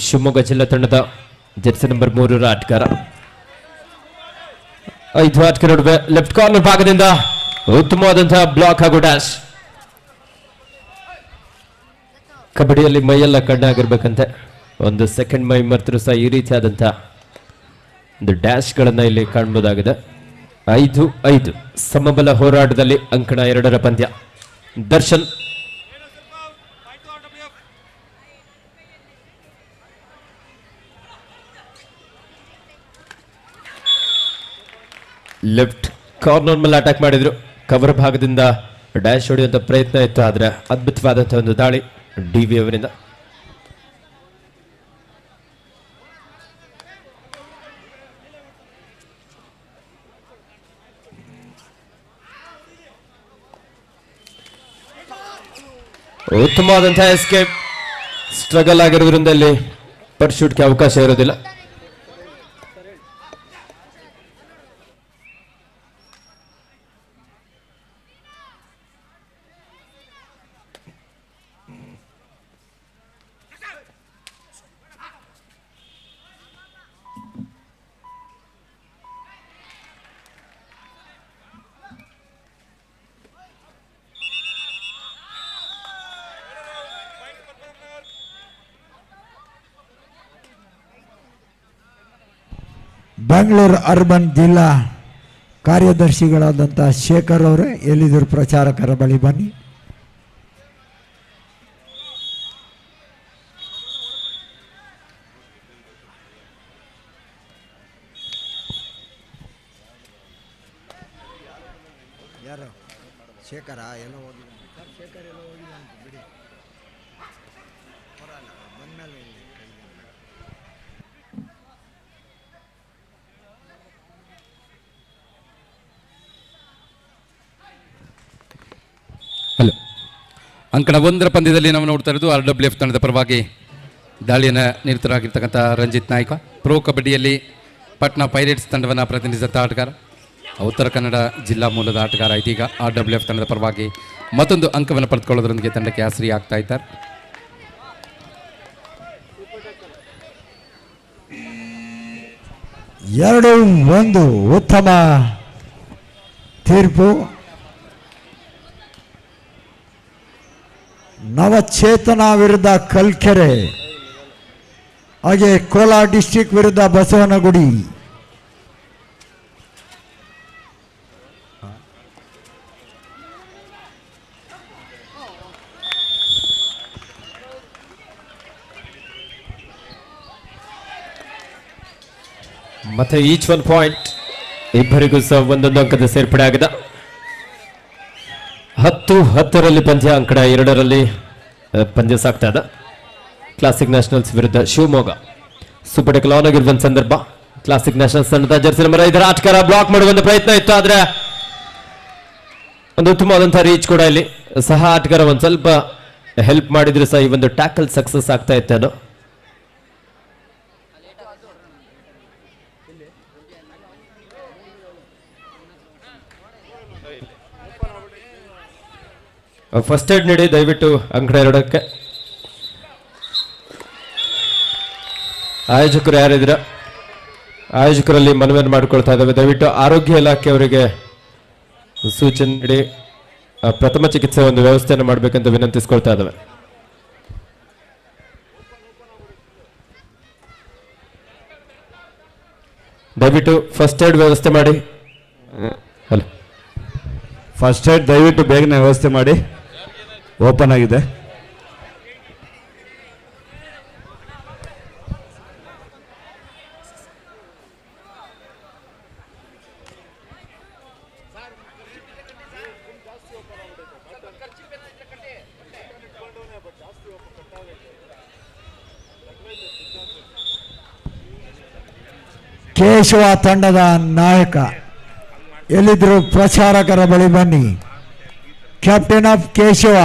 ಶಿವಮೊಗ್ಗ ಜಿಲ್ಲಾ ತಂಡದ Jersey number 3 ಆಟಗಾರ. 5 ಆಟಗಾರ ನಡುವೆ ಲೆಫ್ಟ್ ಕಾರ್ನರ್ ಭಾಗದಿಂದ ಉತ್ತಮವಾದಂತಹ ಬ್ಲಾಕ್ ಹಾಗೂ ಡ್ಯಾಶ್. ಕಬಡ್ಡಿಯಲ್ಲಿ ಮೈಯೆಲ್ಲ ಕಣ್ಣಾಗಿರ್ಬೇಕಂತೆ, ಒಂದು ಸೆಕೆಂಡ್ ಮೈ ಮರ್ತರೂ ಸಹ ಈ ರೀತಿಯಾದಂತಹ ಒಂದು ಡ್ಯಾಶ್ ಗಳನ್ನ ಇಲ್ಲಿ ಕಾಣಬಹುದಾಗಿದೆ. 5-5 ಸಮಬಲ ಹೋರಾಟದಲ್ಲಿ ಅಂಕಣ 2ರ ಪಂದ್ಯ. ದರ್ಶನ್ ಲೆಫ್ಟ್ ಕಾರ್ನರ್ ಮೇಲೆ ಅಟ್ಯಾಕ್ ಮಾಡಿದ್ರು. ಕವರ್ ಭಾಗದಿಂದ ಡ್ಯಾಶ್ ಹೊಡೆಯುವಂತ ಪ್ರಯತ್ನ ಇತ್ತು, ಆದ್ರೆ ಅದ್ಭುತವಾದಂತಹ ಒಂದು ದಾಳಿ ಡಿವಿ ಅವರಿಂದ. ಉತ್ತಮವಾದಂತಹ ಎಸ್ಕೇಪ್. ಸ್ಟ್ರಗಲ್ ಆಗಿರೋದ್ರಿಂದ ಇಲ್ಲಿ ಪರ್ಶೂಟ್ಗೆ ಅವಕಾಶ ಇರೋದಿಲ್ಲ. ಬೆಂಗಳೂರು ಅರ್ಬನ್ ಜಿಲ್ಲಾ ಕಾರ್ಯದರ್ಶಿಗಳಾದಂಥ ಶೇಖರ್ ಅವರೇ ಎಲ್ಲಿದ್ರು ಪ್ರಚಾರಕರ ಬಳಿ ಬನ್ನಿ. ಯಾರು ಶೇಖರ ಎಲ್ಲ ಹೋಗಿಲ್ಲ, ಶೇಖರ್ ಎಲ್ಲ ಹೋಗಿಲ್ಲ ಅಂತ ಬಿಡಿ, ಬಂದ್ಮೇಲೆ ಅಂಕಣ 1ರ ಪಂದ್ಯದಲ್ಲಿ ನಾವು ನೋಡ್ತಾ ಇರೋದು RWF ತಂಡದ ಪರವಾಗಿ ದಾಳಿಯನ್ನು ನಿರತರಾಗಿರ್ತಕ್ಕಂಥ ರಂಜಿತ್ ನಾಯ್ಕ. ಪ್ರೋ ಕಬಡ್ಡಿಯಲ್ಲಿ ಪಾಟ್ನಾ ಪೈರೇಟ್ಸ್ ತಂಡವನ್ನು ಪ್ರತಿನಿಧಿಸಿದ ಆಟಗಾರ, ಉತ್ತರ ಕನ್ನಡ ಜಿಲ್ಲಾ ಮೂಲದ ಆಟಗಾರ. ಇದೀಗ RWF ತಂಡದ ಪರವಾಗಿ ಮತ್ತೊಂದು ಅಂಕವನ್ನು ಪಡೆದುಕೊಳ್ಳೋದ್ರೊಂದಿಗೆ ತಂಡಕ್ಕೆ ಆಸರಿ ಆಗ್ತಾ ಇದ್ದಾರೆ. ಎರಡು ಒಂದು ಉತ್ತಮ ತೀರ್ಪು. ನವಚೇತನ ವಿರುದ್ಧ ಕಲ್ಕೆರೆ, ಹಾಗೆ ಕೋಲಾರ ಡಿಸ್ಟಿಕ್ ವಿರುದ್ಧ ಬಸವನಗುಡಿ. ಮತ್ತೆ ಈಚ್ 1 ಪಾಯಿಂಟ್, ಇಬ್ಬರಿಗೂ ಸಹ ಒಂದೊಂದು ಅಂಕದ ಸೇರ್ಪಡೆ ಆಗಿದೆ. 10-10ರಲ್ಲಿ ಪಂದ್ಯ, ಅಂಕಣ 2ರಲ್ಲಿ ಪಂದ್ಯ ಸಾಗ್ತಾ ಇದೆ. ಕ್ಲಾಸಿಕ್ ನ್ಯಾಷನಲ್ಸ್ ವಿರುದ್ಧ ಶಿವಮೊಗ್ಗ. ಸೂಪರ್ ಟೆಕ್ ಲಾನ್ ಆಗಿರುವಂತ ಸಂದರ್ಭ. ಕ್ಲಾಸಿಕ್ ನ್ಯಾಷನಲ್ಸ್ ತಂಡದ ಜೆರ್ಸಿ ನಂಬರ್ 5ರ ಆಟಗಾರ ಬ್ಲಾಕ್ ಮಾಡುವಂತ ಪ್ರಯತ್ನ ಇತ್ತು, ಆದ್ರೆ ಒಂದು ಉತ್ತಮವಾದಂತಹ ರೀಚ್ ಕೂಡ ಇಲ್ಲಿ. ಸಹ ಆಟಗಾರ ಒಂದ್ ಸ್ವಲ್ಪ ಹೆಲ್ಪ್ ಮಾಡಿದ್ರೆ ಸಹ ಈ ಒಂದು ಟ್ಯಾಕಲ್ ಸಕ್ಸಸ್ ಆಗ್ತಾ ಇತ್ತು. ಅದು ಫಸ್ಟ್ ಏಡ್ ನೀಡಿ ದಯವಿಟ್ಟು ಅಂಕಣ 2ಕ್ಕೆ. ಆಯೋಜಕರು ಯಾರಿದ್ದೀರಾ, ಆಯೋಜಕರಲ್ಲಿ ಮನವಿಯನ್ನು ಮಾಡಿಕೊಳ್ತಾ ಇದ್ದಾವೆ, ದಯವಿಟ್ಟು ಆರೋಗ್ಯ ಇಲಾಖೆ ಅವರಿಗೆ ಸೂಚನೆ ನೀಡಿ ಪ್ರಥಮ ಚಿಕಿತ್ಸೆ ಒಂದು ವ್ಯವಸ್ಥೆಯನ್ನು ಮಾಡಬೇಕಂತ ವಿನಂತಿಸ್ಕೊಳ್ತಾ ಇದ್ದಾವೆ. ದಯವಿಟ್ಟು ಫಸ್ಟ್ ಏಡ್ ವ್ಯವಸ್ಥೆ ಮಾಡಿ. ಹಲೋ, ಫಸ್ಟ್ ಏಡ್ ದಯವಿಟ್ಟು ಬೇಗನೆ ವ್ಯವಸ್ಥೆ ಮಾಡಿ. ಓಪನ್ ಆಗಿದೆ. ಕೇಶವ ತಂಡದ ನಾಯಕ ಎಲ್ಲಿದ್ರು ಪ್ರಚಾರಕರ ಬಳಿ ಬನ್ನಿ. Captain of Keshava.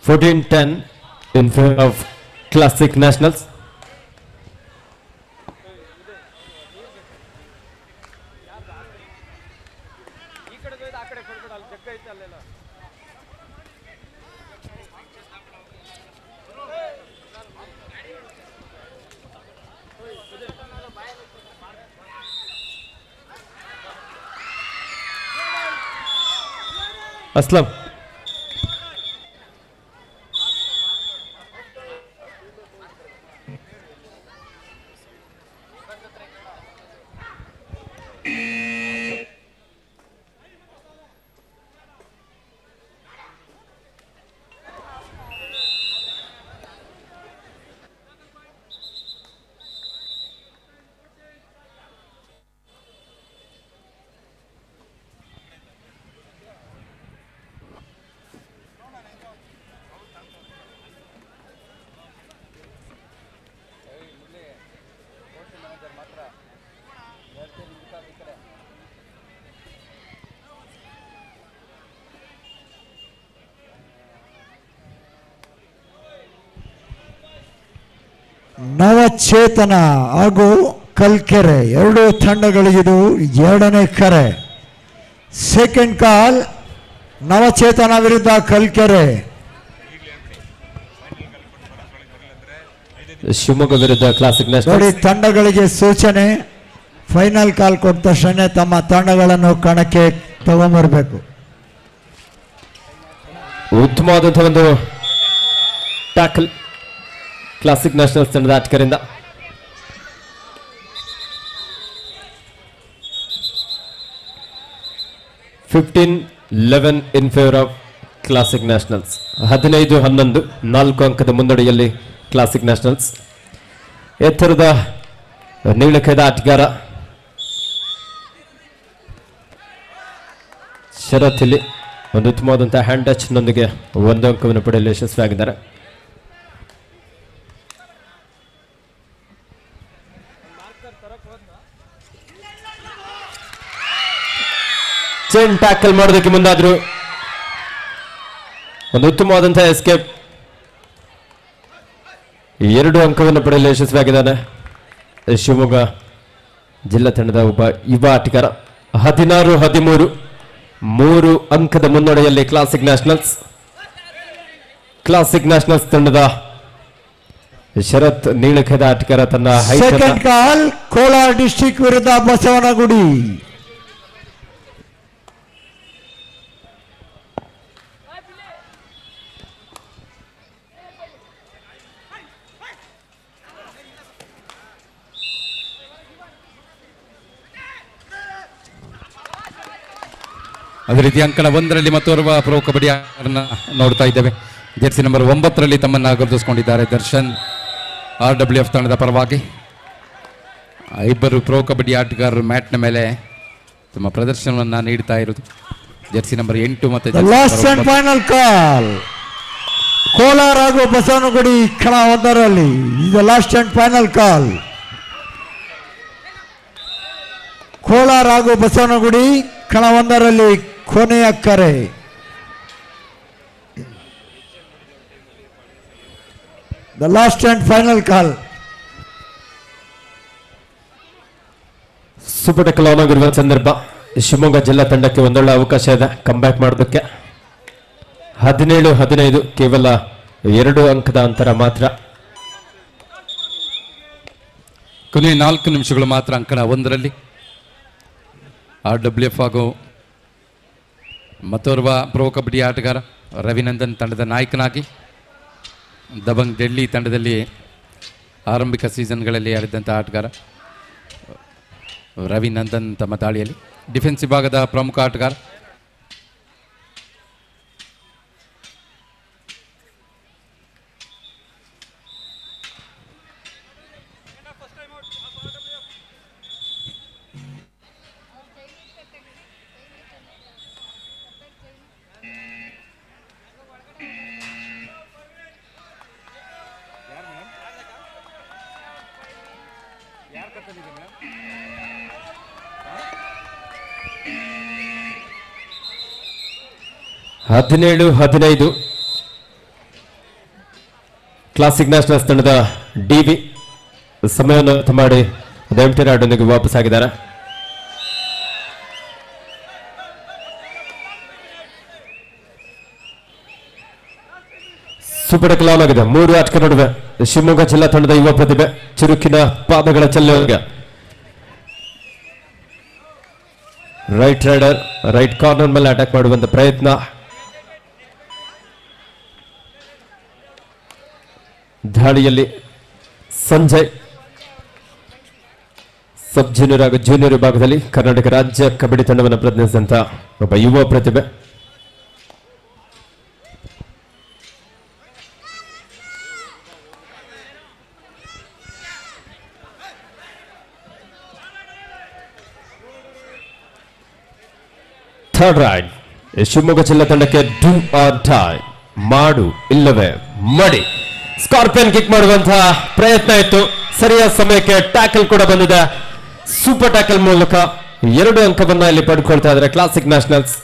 (14-10) in favor of Classic Nationals. Aslam. Navachetana ಹಾಗೂ ಕಲ್ಕೆರೆ ಎರಡೂ ತಂಡಗಳಿಗಿದು ಎರಡನೇ ಕರೆ. ಸೆಕೆಂಡ್ ಕಾಲ್ ನವಚೇತನ ವಿರುದ್ಧ ಕಲ್ಕೆರೆ. ಶಿವಮೊಗ್ಗ ವಿರುದ್ಧ ಕ್ಲಾಸಿಕ್ ನೋಡಿ ನ್ಯಾಷನಲ್ಸ್. ತಂಡಗಳಿಗೆ ಸೂಚನೆ, ಫೈನಲ್ ಕಾಲ್ ಕೊಟ್ಟ ತಕ್ಷಣ ತಮ್ಮ ತಂಡಗಳನ್ನು ಕಣಕ್ಕೆ ತಗೊಂಬರ್ಬೇಕು. ಉತ್ತಮವಾದಂತಹ ಒಂದು ಟ್ಯಾಕಲ್ ಕ್ಲಾಸಿಕ್ ನ್ಯಾಷನಲ್ಸ್ ತಂಡದ ಆಟಗಾರರಿಂದ. Fifteen 11 in favour of classic nationals. 15-11 4 ಅಂಕದ ಮುನ್ನಡೆಯಲ್ಲಿ ಕ್ಲಾಸಿಕ್ ನ್ಯಾಷನಲ್ಸ್. ಎತ್ತರದ ನೀಳಕದ ಆಟಗಾರ ಶರತ್ ಇಲ್ಲಿ ಒಂದು ಉತ್ತಮವಾದಂತಹ ಹ್ಯಾಂಡ್ ಟಚ್ ನೊಂದಿಗೆ 1 ಅಂಕವನ್ನು ಪಡೆಯಲು ಯಶಸ್ವಿಯಾಗಿದ್ದಾರೆ. ಚೈನ್ ಟ್ಯಾಕಲ್ ಮಾಡೋದಕ್ಕೆ ಮುಂದಾದ್ರು, ಒಂದು ಉತ್ತಮವಾದಂತಹ ಎಸ್ಕೇಪ್, 2 ಅಂಕವನ್ನು ಪಡೆಯಲು ಯಶಸ್ವಿಯಾಗಿದ್ದಾನೆ ಶಿವಮೊಗ್ಗ ಜಿಲ್ಲಾ ತಂಡದ ಒಬ್ಬ ಯುವ ಆಟಗಾರ. 16-13 3 ಅಂಕದ ಮುನ್ನಡೆಯಲ್ಲಿ ಕ್ಲಾಸಿಕ್ ನ್ಯಾಷನಲ್ಸ್. ಕ್ಲಾಸಿಕ್ ನ್ಯಾಷನಲ್ಸ್ ತಂಡದ ಶರತ್ ನೀಳಕದ ಆಟಗಾರ ತನ್ನ ಸೆಕೆಂಡ್ ಕಾಲ್ ಕೋಲಾರ ಡಿಸ್ಟಿಕ್ ವಿರುದ್ಧ ಬಸವನಗುಡಿ. ಅದೇ ರೀತಿ ಅಂಕಣ 1ರಲ್ಲಿ ಮತ್ತೋರ್ವ ಪ್ರೋ ಕಬಡ್ಡಿ ಆಟಗಾರರನ್ನ ನೋಡ್ತಾ ಇದ್ದೇವೆ. ಜೆರ್ಸಿ ನಂಬರ್ 9ರಲ್ಲಿ ತಮ್ಮನ್ನು ಗುರುತಿಸಿಕೊಂಡಿದ್ದಾರೆ ದರ್ಶನ್. RWF ತಂಡದ ಪರವಾಗಿ ಇಬ್ಬರು ಪ್ರೋ ಕಬಡ್ಡಿ ಆಟಗಾರರು ಮ್ಯಾಟ್ನ ಮೇಲೆ ತಮ್ಮ ಪ್ರದರ್ಶನವನ್ನು ನೀಡ್ತಾ ಇರೋದು. ಜೆರ್ಸಿ ನಂಬರ್ 8 ಮತ್ತು last and final call Kolar ಹಾಗೂ ಬಸವನಗುಡಿ ಕಣ 1ರಲ್ಲಿ. ಇದು last and final call. Kolar ಹಾಗೂ ಬಸವನಗುಡಿ ಕಣ 1ರಲ್ಲಿ ಕೊನೆಯ ಕರೆ. The last and final call. Super ಟೆಕಲ್ on ಆಗಿರುವ ಸಂದರ್ಭ ಶಿವಮೊಗ್ಗ ಜಿಲ್ಲಾ ತಂಡಕ್ಕೆ ಒಂದೊಳ್ಳೆ ಅವಕಾಶ ಇದೆ ಕಂಬ್ಯಾಕ್ ಮಾಡೋದಕ್ಕೆ. 17-15 ಕೇವಲ 2 ಅಂಕದ ಅಂತರ ಮಾತ್ರ. ಕೊನೆಯ 4 ನಿಮಿಷಗಳು ಮಾತ್ರ ಅಂಕಣ 1ರಲ್ಲಿ. RWF ಹಾಗೂ ಮತ್ತೋರ್ವ ಪ್ರೋ ಕಬಡ್ಡಿ ಆಟಗಾರ ರವಿನಂದನ್ ತಂಡದ ನಾಯಕನಾಗಿ ದಬಂಗ್ ಡೆಲ್ಲಿ ತಂಡದಲ್ಲಿ ಆರಂಭಿಕ ಸೀಸನ್ಗಳಲ್ಲಿ ಆಡಿದಂಥ ಆಟಗಾರ ರವಿನಂದನ್ ತಮ್ಮ ದಾಳಿಯಲ್ಲಿ ಡಿಫೆನ್ಸ್ ವಿಭಾಗದ ಪ್ರಮುಖ ಆಟಗಾರ. ಹದಿನೇಳು 15 ಕ್ಲಾಸಿಕ್ ನ್ಯಾಷನಲ್ಸ್ ತಂಡದ ಡಿವಿ ಸಮಯವನ್ನು ಅರ್ಥ ಮಾಡಿ ದಯವಿಟ್ಟು ರಾಡೊಂದಿಗೆ ವಾಪಸ್ ಆಗಿದ್ದಾರೆ. ಸೂಪರ್ ಟೆಕಲ್ ಆನ್ ಆಗಿದೆ. 3 ಆಟಗಾರ ನಡುವೆ ಶಿವಮೊಗ್ಗ ಜಿಲ್ಲಾ ತಂಡದ ಯುವ ಪ್ರತಿಭೆ ಚುರುಕಿನ ಪಾದಗಳ ಚಲನೆಗೆ ರೈಟ್ ರೈಡರ್ ರೈಟ್ ಕಾರ್ನರ್ ಮೇಲೆ ಅಟ್ಯಾಕ್ ಮಾಡುವಂತ ಪ್ರಯತ್ನ ದಾಳಿಯಲ್ಲಿ ಸಂಜಯ್ ಸಬ್ ಜೂನಿಯರ್ ಹಾಗೂ ಜೂನಿಯರ್ ವಿಭಾಗದಲ್ಲಿ ಕರ್ನಾಟಕ ರಾಜ್ಯ ಕಬಡ್ಡಿ ತಂಡವನ್ನು ಪ್ರತಿನಿಧಿಸಿದಂತ ಒಬ್ಬ ಯುವ ಪ್ರತಿಭೆ. ಥರ್ಡ್ ರೈಡ್ ಶಿವಮೊಗ್ಗ ಜಿಲ್ಲಾ ತಂಡಕ್ಕೆ ಡೂ ಆರ್ ಡೈ, ಮಾಡು ಇಲ್ಲವೇ ಮಡಿ. ಸ್ಕಾರ್ಪಿಯನ್ ಕಿಕ್ ಮಾಡುವಂತಹ ಪ್ರಯತ್ನ ಇತ್ತು, ಸರಿಯಾದ ಸಮಯಕ್ಕೆ ಟ್ಯಾಕಲ್ ಕೂಡ ಬಂದಿದೆ. ಸೂಪರ್ ಟ್ಯಾಕಲ್ ಮೂಲಕ 2 ಅಂಕವನ್ನ ಇಲ್ಲಿ ಪಡ್ಕೊಳ್ತಾ ಇದ್ದಾರೆ ಕ್ಲಾಸಿಕ್ ನ್ಯಾಷನಲ್ಸ್.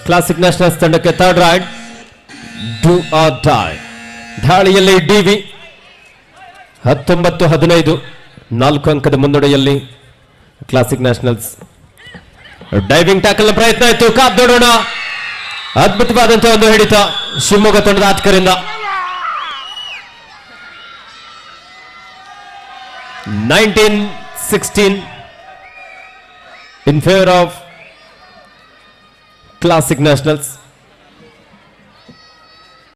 ಕ್ಲಾಸಿಕ್ ನ್ಯಾಷನಲ್ಸ್ ತಂಡಕ್ಕೆ third ride, do or die. ದಾಳಿಯಲ್ಲಿ ಡಿವಿ 19-15, 4 ಅಂಕದ ಮುನ್ನಡೆಯಲ್ಲಿ ಕ್ಲಾಸಿಕ್ ನ್ಯಾಷನಲ್ಸ್. ಡೈವಿಂಗ್ ಟ್ಯಾಕಲ್ ಪ್ರಯತ್ನ ಇತ್ತು, ಕಾದ್ ನೋಡೋಣ. ಅದ್ಭುತವಾದಂತಹ ಒಂದು ಹಿಡಿತ ಶಿವಮೊಗ್ಗ ತಂಡದ ಆಟಗಾರರಿಂದ. 19-16 in favor of Classic Nationals.